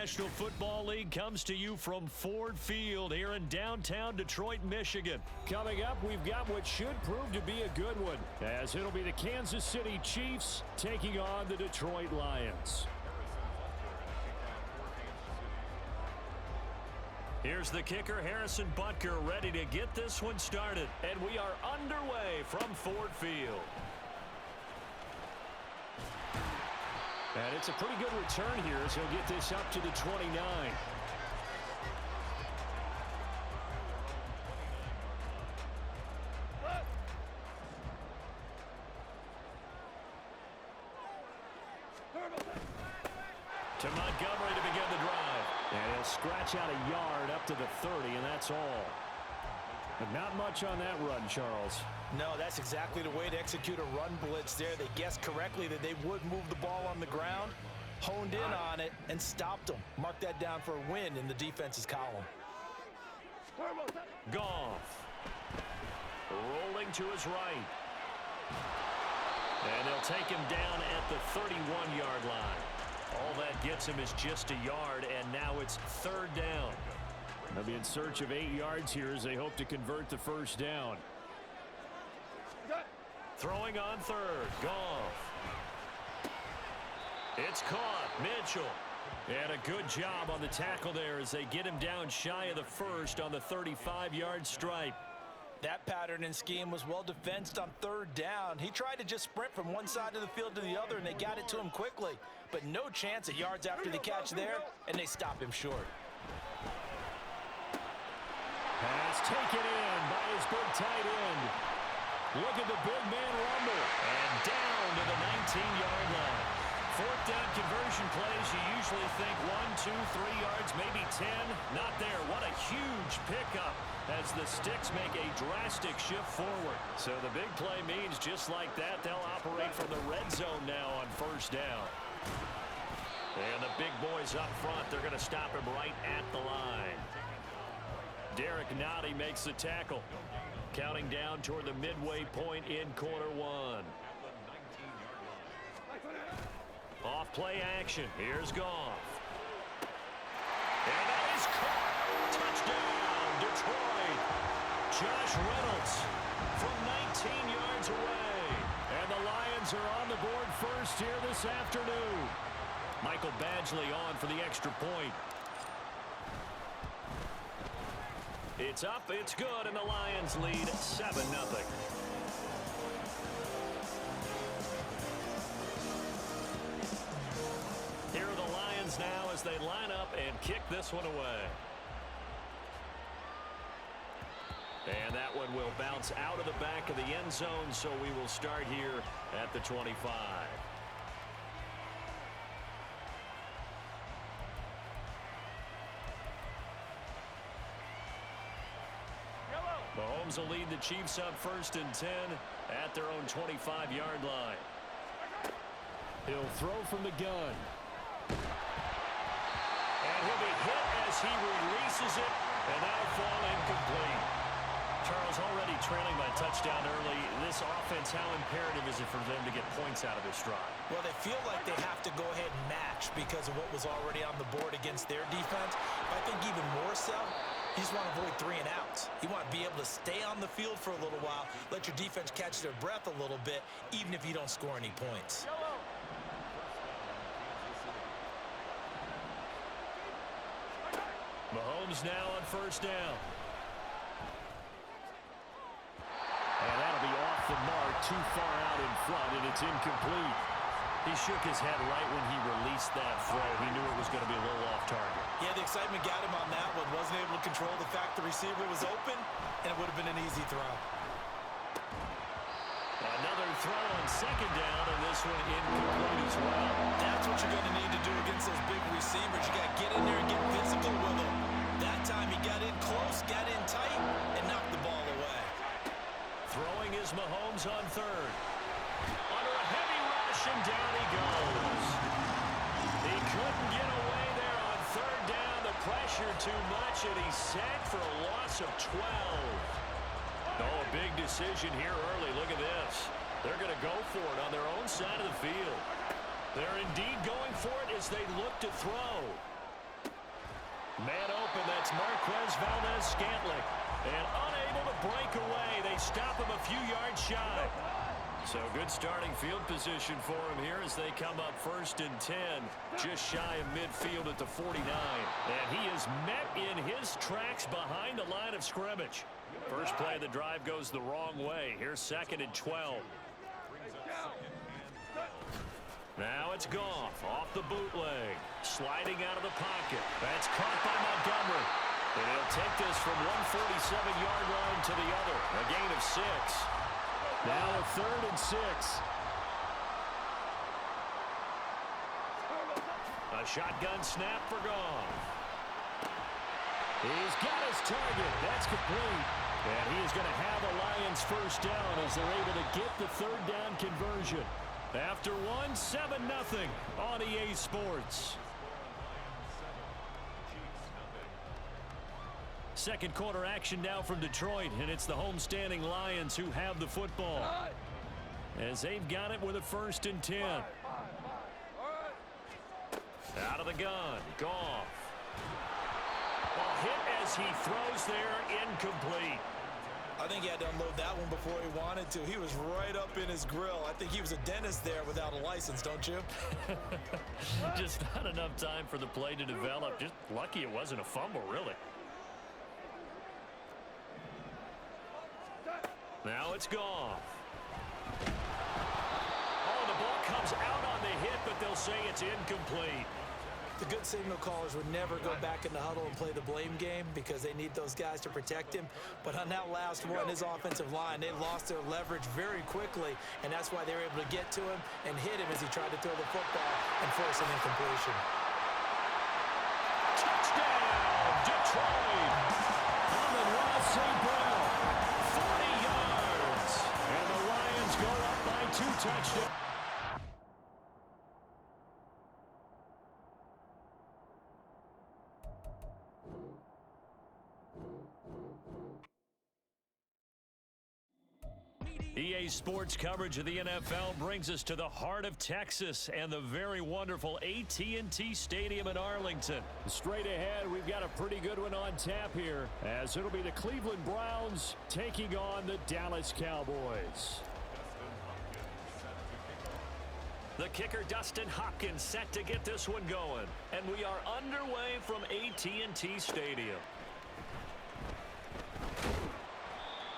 National Football League comes to you from Ford Field here in downtown Detroit, Michigan. Coming up, we've got what should prove to be a good one, as it'll be the Kansas City Chiefs taking on the Detroit Lions. Here's the kicker, Harrison Butker, ready to get this one started. And we are underway from Ford Field. And it's a pretty good return here as he'll get this up to the 29. To Montgomery to begin the drive. And he'll scratch out a yard up to the 30, and that's all. But not much on that run, Charles. No, that's exactly the way to execute a run blitz there. They guessed correctly that they would move the ball on the ground, honed in on it, and stopped them. Mark that down for a win in the defense's column. Goff. Rolling to his right. And they'll take him down at the 31-yard line. All that gets him is just a yard, and now it's third down. They'll be in search of 8 yards here as they hope to convert the first down. Throwing on third. Goff. It's caught. Mitchell. And a good job on the tackle there as they get him down shy of the first on the 35-yard stripe. That pattern and scheme was well defensed on third down. He tried to just sprint from one side of the field to the other, and they got it to him quickly. But no chance at yards after the catch there, and they stop him short. Pass taken in by his big tight end. Look at the big man rumble. And down to the 19-yard line. Fourth down conversion plays, you usually think 1, 2, 3 yards, maybe 10. Not there. What a huge pickup as the Sticks make a drastic shift forward. So the big play means just like that, they'll operate from the red zone now on first down. And the big boys up front, they're going to stop him right at the line. Derek Nottie makes the tackle. Counting down toward the midway point in quarter one. Off play action. Here's Goff. And that is caught. Touchdown, Detroit. Josh Reynolds from 19 yards away. And the Lions are on the board first here this afternoon. Michael Badgley on for the extra point. It's up, it's good, and the Lions lead 7-0. Here are the Lions now as they line up and kick this one away. And that one will bounce out of the back of the end zone, so we will start here at the 25. Mahomes will lead the Chiefs up 1st and 10 at their own 25-yard line. He'll throw from the gun. And he'll be hit as he releases it, and that'll fall incomplete. Charles, already trailing by a touchdown early. This offense, how imperative is it for them to get points out of this drive? Well, they feel like they have to go ahead and match because of what was already on the board against their defense. But I think even more so, you just want to avoid 3 and outs. You want to be able to stay on the field for a little while, let your defense catch their breath a little bit, even if you don't score any points. Mahomes now on first down. And that'll be off the mark, too far out in front, and it's incomplete. He shook his head right when he released that throw. He knew it was going to be a little off target. Yeah, the excitement got him on that one. Wasn't able to control the fact the receiver was open, and it would have been an easy throw. Another throw on second down, and this one incomplete as well. That's what you're going to need to do against those big receivers. You got to get in there and get physical with them. That time he got in close, got in tight, and knocked the ball away. Throwing is Mahomes on third. Under a heavy rush, and down he goes. He couldn't get away there on third down. The pressure too much, and he's sacked for a loss of 12. Oh, a big decision here early. Look at this. They're going to go for it on their own side of the field. They're indeed going for it as they look to throw. Man open, that's Marquez Valdez-Scantling. And unable to break away, they stop him a few yards shy. So good starting field position for him here as they come up 1st and 10, just shy of midfield at the 49. And he is met in his tracks behind the line of scrimmage. First play of the drive goes the wrong way. Here's 2nd and 12. Now it's Goff off the bootleg, sliding out of the pocket. That's caught by Montgomery. And he'll take this from 147-yard line to the other, a gain of 6. Now a 3rd and 6. A shotgun snap for Goff. He's got his target. That's complete. And he is going to have a Lions first down as they're able to get the 3rd down conversion. After 7-0 on EA Sports. Second quarter action now from Detroit, and it's the homestanding Lions who have the football. As they've got it with a 1st and 10. Out of the gun, Goff. Ball hit as he throws there, incomplete. I think he had to unload that one before he wanted to. He was right up in his grill. I think he was a dentist there without a license, don't you? Just not enough time for the play to develop. Just lucky it wasn't a fumble, really. Now it's Goff. Oh, the ball comes out on the hit, but they'll say it's incomplete. The good signal callers would never go back in the huddle and play the blame game because they need those guys to protect him. But on that last one, his offensive line, they lost their leverage very quickly, and that's why they were able to get to him and hit him as he tried to throw the football and force an incompletion. Touchdown, Detroit! Amon-Ra St. Brown, 40 yards, and the Lions go up by 2 touchdowns. EA Sports coverage of the NFL brings us to the heart of Texas and the very wonderful AT&T Stadium in Arlington. Straight ahead, we've got a pretty good one on tap here, as it'll be the Cleveland Browns taking on the Dallas Cowboys. The kicker, Dustin Hopkins, set to get this one going. And we are underway from AT&T Stadium.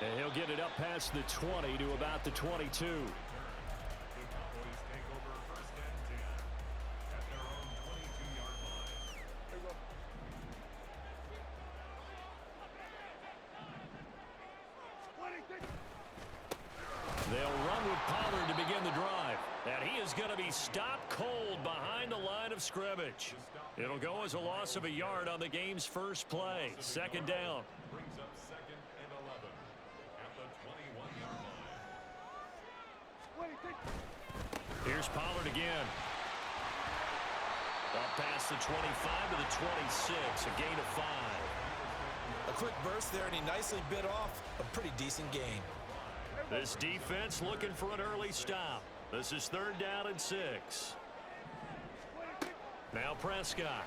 And he'll get it up past the 20 to about the 22. They'll run with Pollard to begin the drive. And he is going to be stopped cold behind the line of scrimmage. It'll go as a loss of a yard on the game's first play. 2nd down. Here's Pollard again. Up past the 25 to the 26, a gain of 5. A quick burst there, and he nicely bit off a pretty decent gain. This defense looking for an early stop. This is 3rd down and 6. Now Prescott.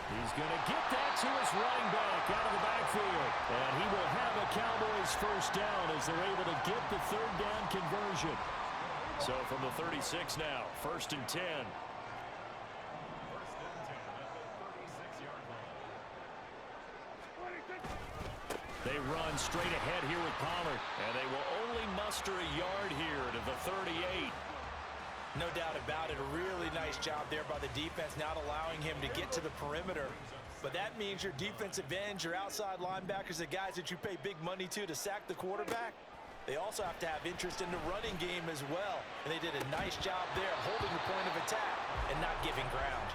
He's going to get that to his running back out of the backfield. And he will have a Cowboys first down as they're able to get the 3rd down conversion. So from the 36 now, 1st and 10. They run straight ahead here with Pollard. And they will only muster a yard here to the 38. No doubt about it. A really nice job there by the defense, not allowing him to get to the perimeter. But that means your defensive ends, your outside linebackers, the guys that you pay big money to sack the quarterback, they also have to have interest in the running game as well. And they did a nice job there holding the point of attack and not giving ground.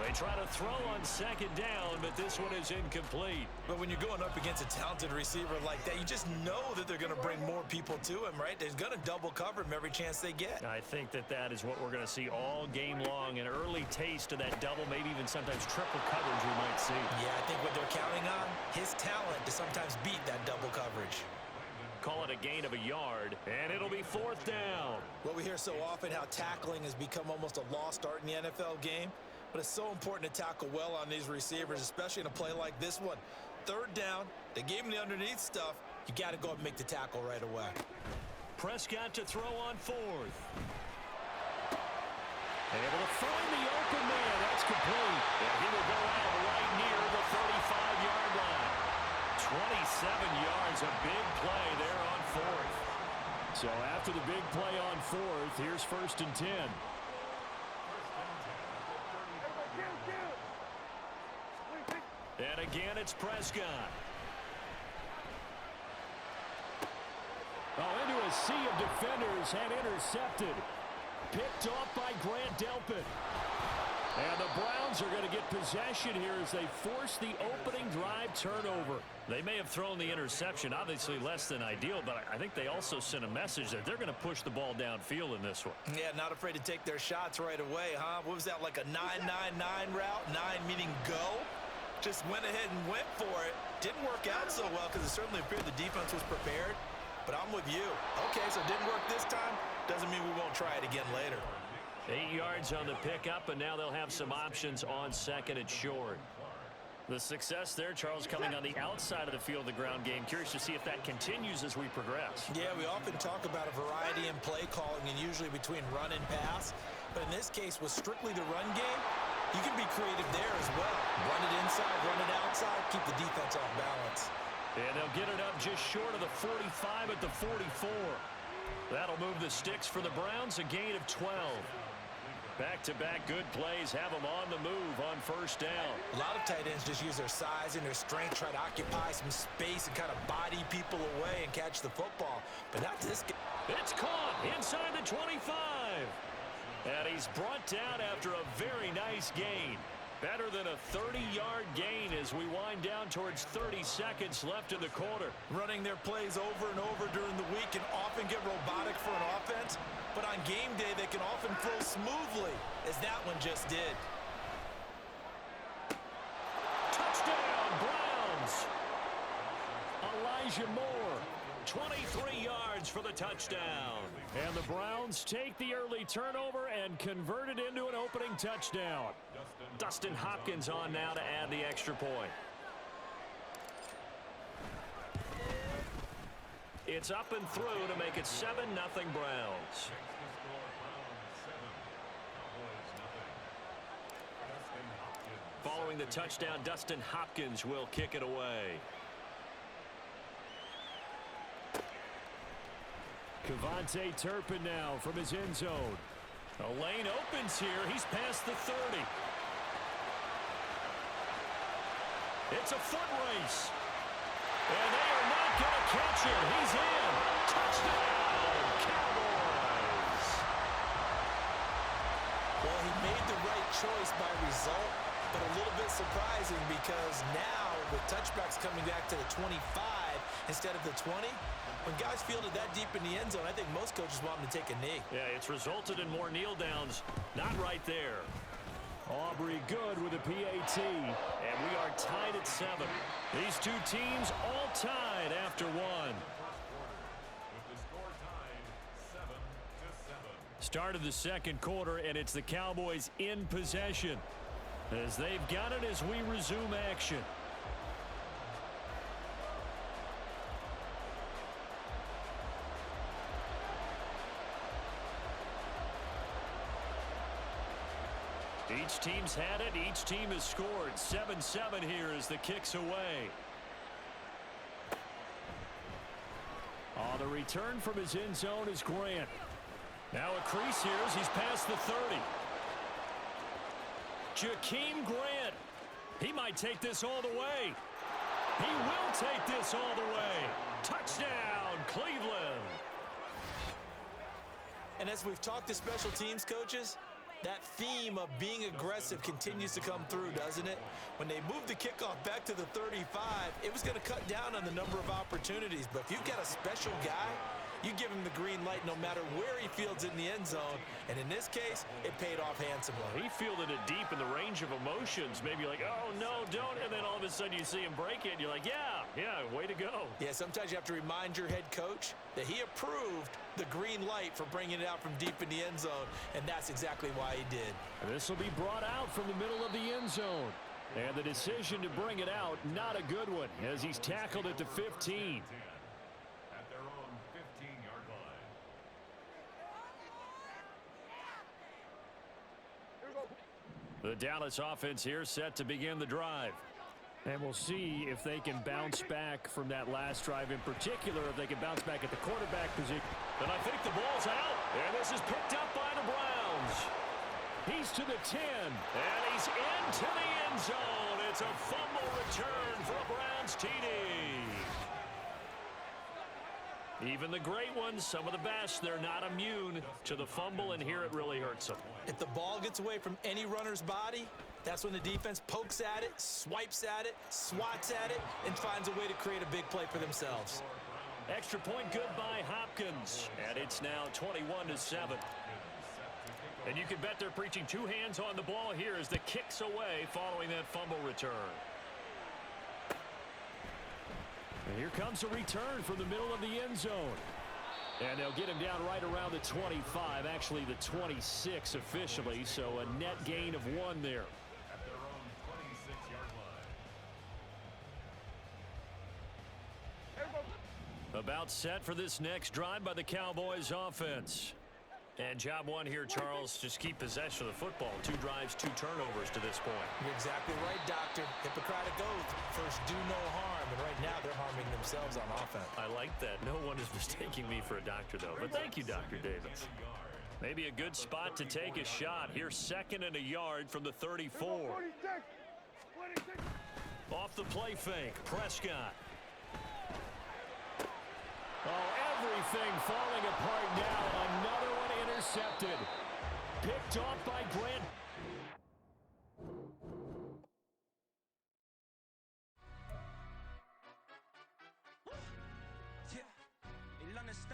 They try to throw on 2nd down, but this one is incomplete. But when you're going up against a talented receiver like that, you just know that they're going to bring more people to him, right? They're going to double cover him every chance they get. I think that is what we're going to see all game long. An early taste of that double, maybe even sometimes triple coverage we might see. Yeah, I think what they're counting on, his talent to sometimes beat that double coverage. Call it a gain of a yard, and it'll be 4th down. Well, we hear so often how tackling has become almost a lost art in the NFL game. But it's so important to tackle well on these receivers, especially in a play like this one. Third down, they gave him the underneath stuff. You got to go and make the tackle right away. Prescott to throw on fourth. Able to find the open man. That's complete. And he will go out right near the 35-yard line. 27 yards, a big play there on fourth. So after the big play on fourth, here's 1st and 10. And again, it's Prescott. Oh, into a sea of defenders and intercepted. Picked off by Grant Delpit. And the Browns are going to get possession here as they force the opening drive turnover. They may have thrown the interception, obviously less than ideal, but I think they also sent a message that they're going to push the ball downfield in this one. Yeah, not afraid to take their shots right away, huh? What was that, like a 9-9-9 route? 9 meaning go? Just went ahead and went for it. Didn't work out so well because it certainly appeared the defense was prepared. But I'm with you. Okay, so it didn't work this time. Doesn't mean we won't try it again later. 8 yards on the pickup, and now they'll have some options on 2nd and short. The success there, Charles, coming on the outside of the field of the ground game. Curious to see if that continues as we progress. Yeah, we often talk about a variety in play calling and usually between run and pass. But in this case, with strictly the run game, you can be creative there as well. Run it inside, run it outside, keep the defense off balance. And they'll get it up just short of the 45 at the 44. That'll move the sticks for the Browns, a gain of 12. Back-to-back good plays have them on the move on 1st down. A lot of tight ends just use their size and their strength, try to occupy some space and kind of body people away and catch the football. But not this guy. It's caught inside the 25. And he's brought down after a very nice gain. Better than a 30-yard gain as we wind down towards 30 seconds left in the quarter. Running their plays over and over during the week can often get robotic for an offense, but on game day they can often flow smoothly, as that one just did. Touchdown, Browns! Elijah Moore, 23 yards for the touchdown. And the Browns take the early turnover and convert it into an opening touchdown. Dustin Hopkins on now to add the extra point. It's up and through to make it 7-0 Browns. Following the touchdown, Dustin Hopkins will kick it away. Kevontae Turpin now from his end zone. A lane opens here. He's past the 30. It's a foot race. And they are not going to catch him. He's in. Touchdown, Cowboys. Well, he made the right choice by result, but a little bit surprising because now with touchbacks coming back to the 25 instead of the 20, when guys fielded that deep in the end zone, I think most coaches want them to take a knee. Yeah, it's resulted in more kneel downs. Not right there. Aubrey good with a PAT, and we are tied at 7. These two teams all tied after one. Start of the second quarter, and it's the Cowboys in possession as they've got it as we resume action. Each team's had it. Each team has scored. 7-7 here as the kick's away. Oh, the return from his end zone is Grant. Now a crease here as he's past the 30. Jakeem Grant. He might take this all the way. He will take this all the way. Touchdown, Cleveland. And as we've talked to special teams coaches, that theme of being aggressive continues to come through, doesn't it? When they moved the kickoff back to the 35, it was going to cut down on the number of opportunities. But if you've got a special guy, You give him the green light no matter where he fields in the end zone. And in this case, it paid off handsomely. He fielded it deep in the range of emotions. Maybe like, oh, no, don't. And then all of a sudden you see him break it. And you're like, yeah, way to go. Yeah, sometimes you have to remind your head coach that he approved the green light for bringing it out from deep in the end zone. And that's exactly why he did. This will be brought out from the middle of the end zone. And the decision to bring it out, not a good one, as he's tackled at the 15. At their own 15-yard line. The Dallas offense here set to begin the drive. And we'll see if they can bounce back from that last drive in particular, if they can bounce back at the quarterback position. And I think the ball's out. And this is picked up by the Browns. He's to the 10. And he's into the end zone. It's a fumble return for a Browns TD. Even the great ones, some of the best, they're not immune to the fumble, and here it really hurts them. If the ball gets away from any runner's body, that's when the defense pokes at it, swipes at it, swats at it, and finds a way to create a big play for themselves. Extra point good by Hopkins, and it's now 21-7. And you can bet they're preaching two hands on the ball here as the kick's away following that fumble return. And here comes a return from the middle of the end zone. And they'll get him down right around the 25, actually the 26 officially, so a net gain of 1 there. At their own 26-yard line. About set for this next drive by the Cowboys offense. And job one here, Charles, just keep possession of the football. 2 drives, 2 turnovers to this point. You're exactly right, Doctor. Hippocratic oath. First, do no harm. And right now, they're harming themselves on offense. I like that. No one is mistaking me for a doctor, though. But thank you, Dr. Davis. Maybe a good spot to take a shot. Here's 2nd and a yard from the 34. Off the play fake, Prescott. Oh, everything falling apart now. Another one intercepted. Picked off by Grant.